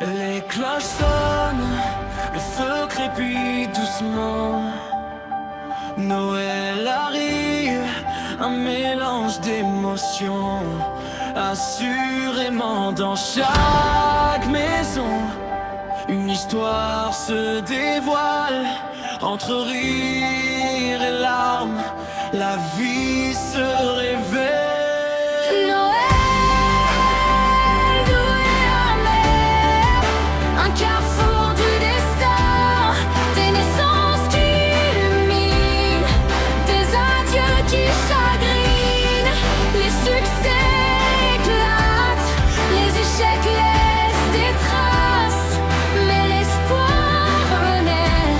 Les cloches sonnent, le feu crépite doucement. Noël arrive, un mélange d'émotions. Assurément dans chaque maison, une histoire se dévoile. Entre rire et larmes, la vie se révèle. Carrefour du destin, des naissances qui illuminent, des adieux qui chagrinent, les succès éclatent, les échecs laissent des traces, mais l'espoir renaît,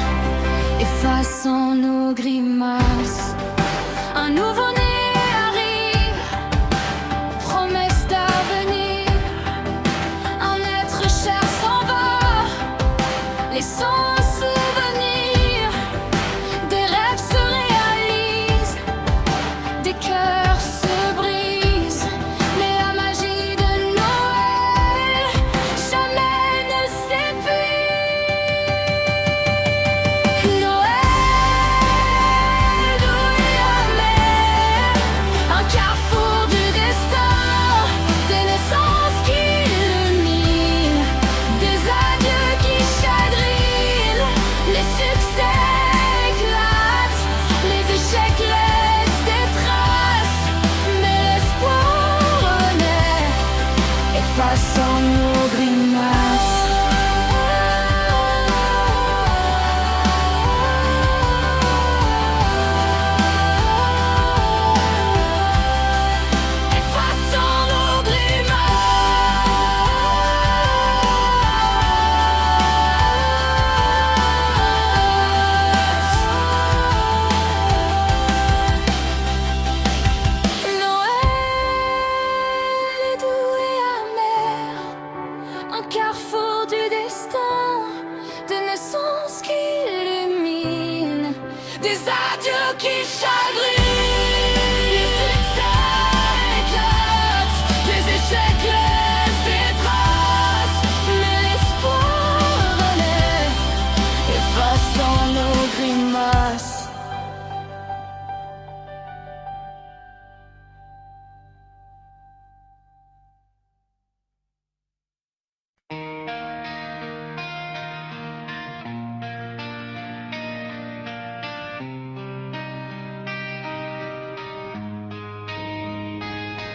effaçant nos grimaces. Un nouveau-né arrive, promesse d'avenir, un être cher s'en va, laissant un souvenir. Des rêves se réalisent, des cœurs se brisent, mais la magie de Noël jamais ne s'épuise. Noël, doux et amer, un carrefour du destin, des naissances qui illuminent, des adieux qui chagrinent, les succès éclatent, les échecs laissent des traces, mais l'espoir renaît, effaçant nos grimaces. Effaçant nos Noël est doux et amer, un carrefour du destin, des naissances qui illuminent, des adieux qui chagrinent, les succès éclatent, les échecs laissent des traces, mais l'espoir renaît, effaçant nos grimaces.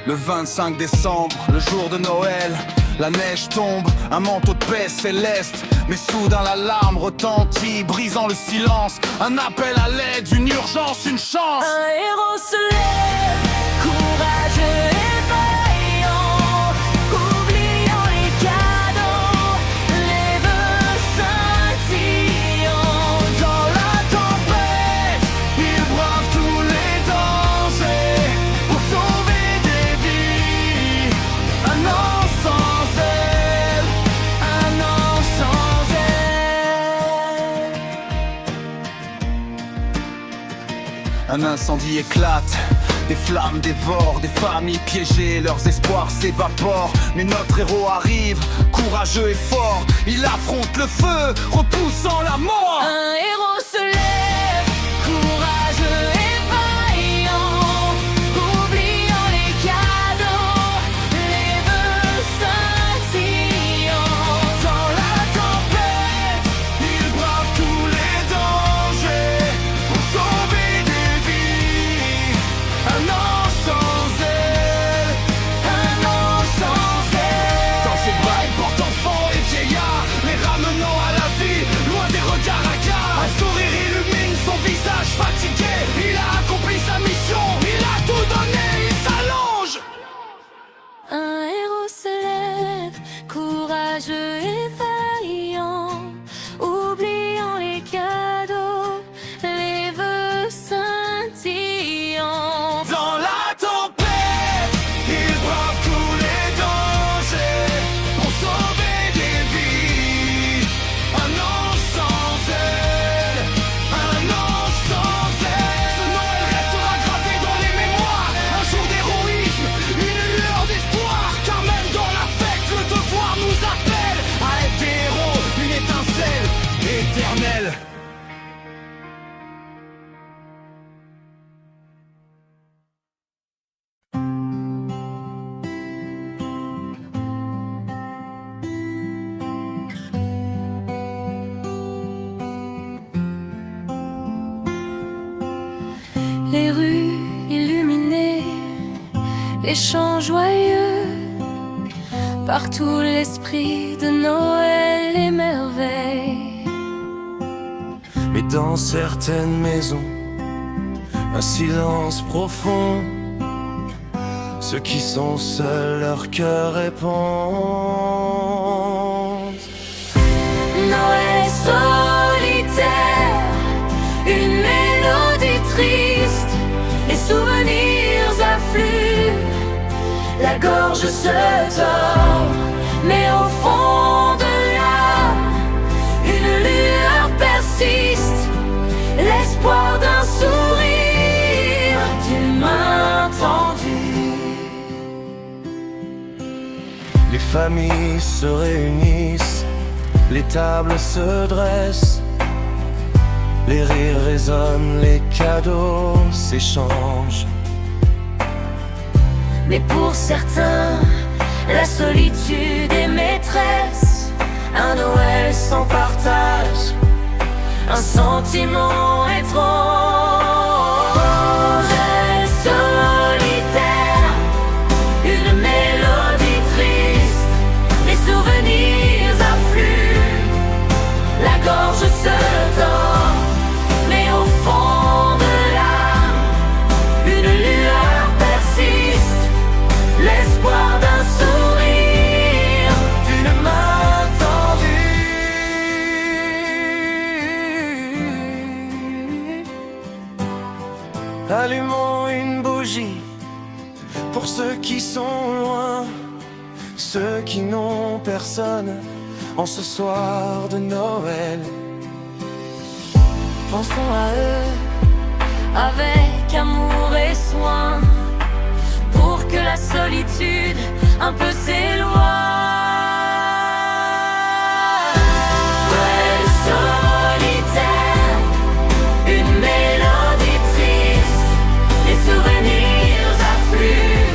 Le 25 décembre, le jour de Noël, la neige tombe, un manteau de paix céleste. Mais soudain l'alarme retentit, brisant le silence. Un appel à l'aide, une urgence, une chance. Un héros se lève, courageux et vaillant, oubliant les cadeaux, les vœux scintillants. Dans la tempête, il brave tous les dangers pour sauver des vies. Un an sans elle, un an sans elle. Un incendie éclate, des flammes dévorent, des familles piégées, leurs espoirs s'évaporent. Mais notre héros arrive, courageux et fort, il affronte le feu, repoussant la mort. Un héros se lève, courageux et vaillant, oubliant les cadeaux, les vœux scintillants. Dans la tempête, il brave tous les dangers pour sauver des vies. Un an sans elle, un an sans elle. Dans ses bras, il porte enfants et vieillards, les ramenant à la vie, loin des regards hagards. Un des chants joyeux. Partout l'esprit de Noël émerveille. Mais dans certaines maisons, un silence profond. Ceux qui sont seuls, leur cœur répond. Noël solitaire, une mélodie triste, les souvenirs affluent, la gorge se tord, mais au fond de l'âme, une lueur persiste, l'espoir d'un sourire, d'une main tendue. Les familles se réunissent, les tables se dressent, les rires résonnent, les cadeaux s'échangent. Mais pour certains, la solitude est maîtresse. Un Noël sans partage, un sentiment étrange. Noël solitaire, une mélodie triste, les souvenirs affluent, la gorge se tord, mais au fond de l'âme, une lueur persiste, l'espoir d'un sourire, d'une main tendue. Allumons une bougie pour ceux qui sont loin, ceux qui n'ont personne en ce soir de Noël. Pensons à eux avec amour et soin, pour que la solitude un peu s'éloigne. Noël solitaire, une mélodie triste, les souvenirs affluent,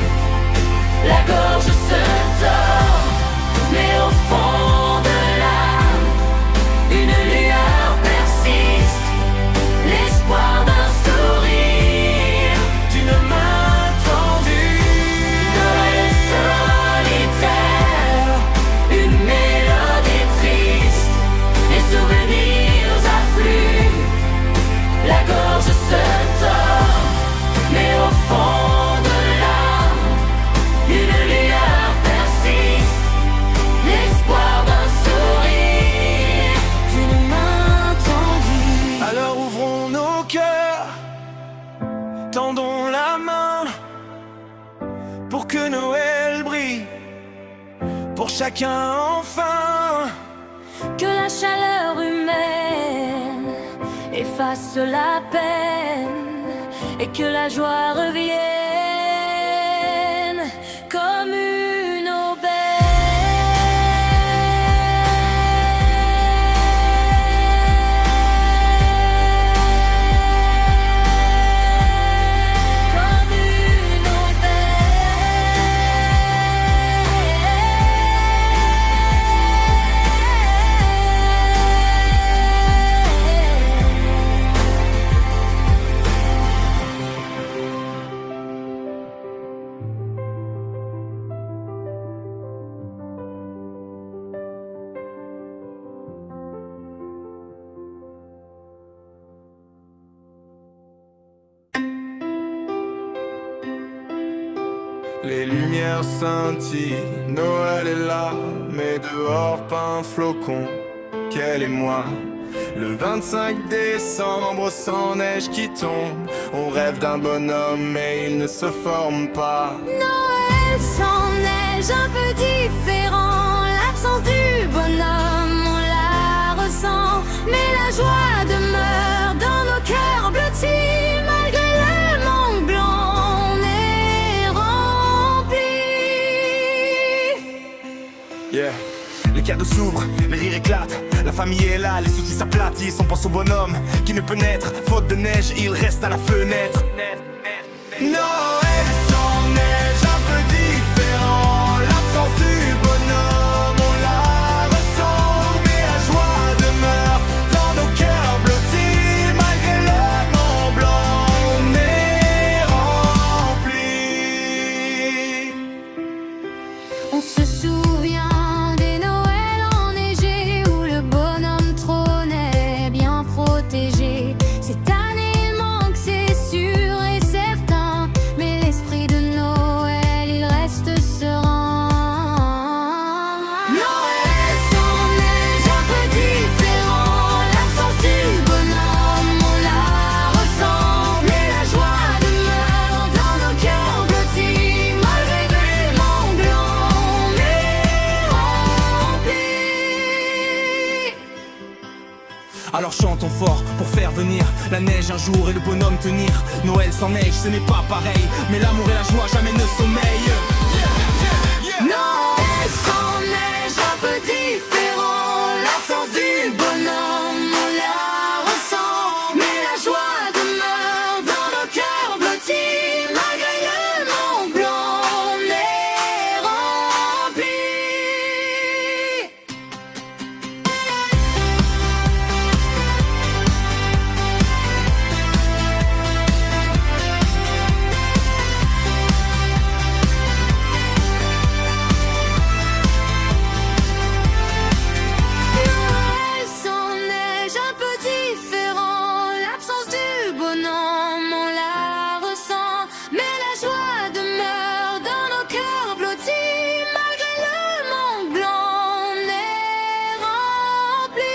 la gorge se tord, mais au fond de l'âme, une lueur persiste, l'espoir d'un sourire, D'une main tendue. Noël solitaire, une mélodie triste, les souvenirs affluent, la gorge se tord, mais au fond de l'âme, une lueur persiste, l'espoir d'un sourire, d'une main tendue. Alors ouvrons nos cœurs, tendons la main pour que Noël brille pour chacun enfin. Que la chaleur humaine efface la peine et que la joie revienne comme une aubaine. Comme une Les lumières scintillent, Noël est là, mais dehors pas un flocon, quel émoi. Le 25 décembre sans neige qui tombe, on rêve d'un bonhomme mais il ne se forme pas. Noël sans neige, un peu différent. L'absence du bonhomme, on la ressent. Mais la joie demeure dans nos cœurs blottis. Malgré le manque blanc, on est remplis. Yeah. Les cadeaux s'ouvrent, les rires éclatent, la famille est là, les soucis s'aplatissent. On pense au bonhomme qui ne peut naître, faute de neige, il reste à la fenêtre. Noël sans neige, un peu différent. L'absence du bonhomme, on la ressent. Mais la joie demeure dans nos cœurs blottis. Malgré le Mont Blanc, on est remplis. On se souvient des Noëls enneigés où le bonhomme trônait bien protégé. Cette année il manque, c'est sûr et certain, mais l'esprit de Noël il reste serein. Noël sans neige, un peu différent, l'absence du bonhomme on la ressent, mais la joie demeure dans nos cœurs blottis, malgré les manques blancs mais remplis. Alors chantons fort pour faire venir la neige un jour et le bonhomme tenir. Noël sans neige ce n'est pas pareil, mais l'amour et la joie jamais ne sommeillent. Noël sans neige, un peu différent, l'absence du bonhomme on la ressent, mais la joie demeure dans nos cœurs blottis, malgré le manque blanc on est remplis. Noël sans neige, un peu différent, l'absence du bonhomme on la ressent, mais la joie demeure dans nos cœurs blottis, malgré le manque blanc on est remplis.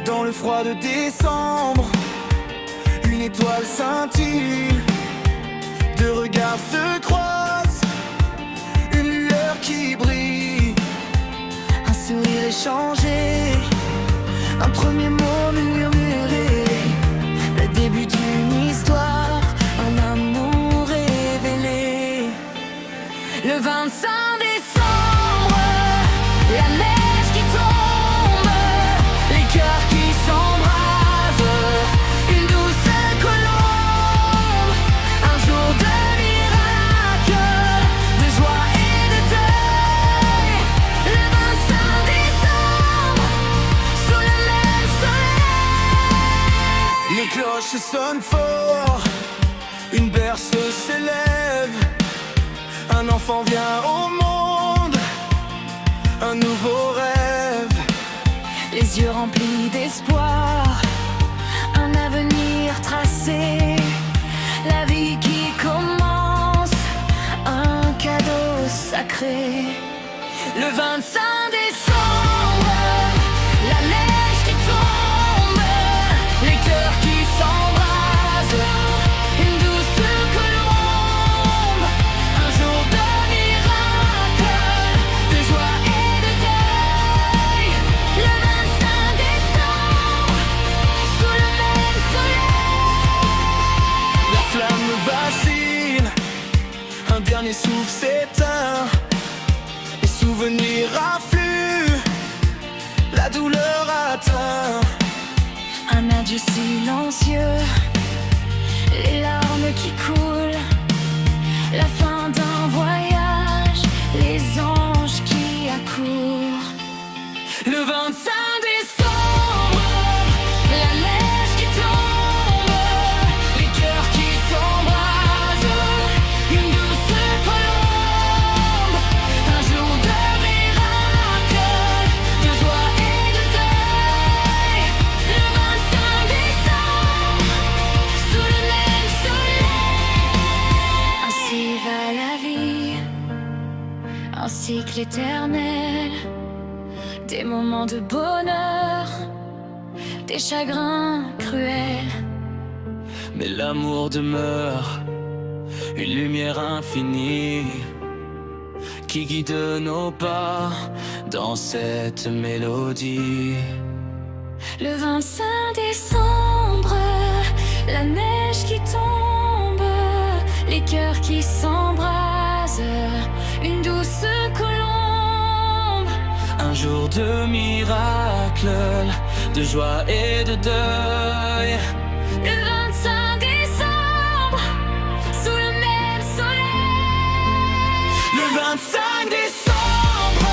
Dans le froid de décembre, une étoile scintille, deux regards se croisent, une lueur qui brille, un sourire échangé, un premier mot murmuré, le début d'une histoire, un amour révélé. Le 25 décembre, la neige qui tombe, les cœurs qui s'embrasent, une douce colombe, un jour de miracle, de joie et de deuil. Le 25 décembre, sous le même soleil. Les cloches sonnent fort, une berceuse s'élève, un enfant vient au monde, un nouveau rêve. Les yeux remplis d'espoir, un avenir tracé, la vie qui commence, un cadeau sacré. Le 25 décembre, la neige qui tombe, les cœurs qui s'embrasent, une douce colombe, un jour de miracle, de joie et de deuil. Le 25 décembre, sous le même soleil. La flamme vacille, un dernier souffle s'éteint, les souvenirs affluent, la douleur atteint. Un adieu silencieux, les larmes qui coulent, la fin d'un voyage, les anges qui accourent. Le 25 décembre, la neige qui tombe, les cœurs qui s'embrasent, une douce colombe, un jour de miracle, de joie et de deuil. Le 25 décembre, sous le même soleil. Ainsi va la vie, un cycle éternel, des moments de bonheur, des chagrins cruels. Mais l'amour demeure, une lumière infinie qui guide nos pas dans cette mélodie. Le 25 décembre, la neige qui tombe, les cœurs qui s'embrasent, une douce colombe, Un jour de miracle, de joie et de deuil. le 25 décembre, sous le même soleil. Le 25 décembre,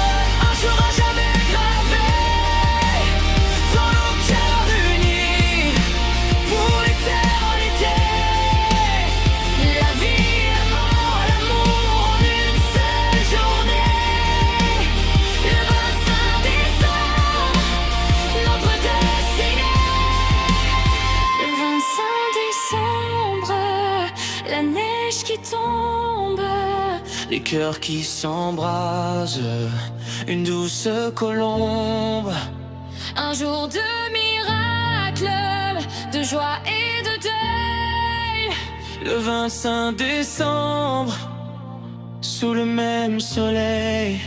cœur qui s'embrase, une douce colombe. Un jour de miracle, de joie et de deuil. Le 25 décembre, sous le même soleil.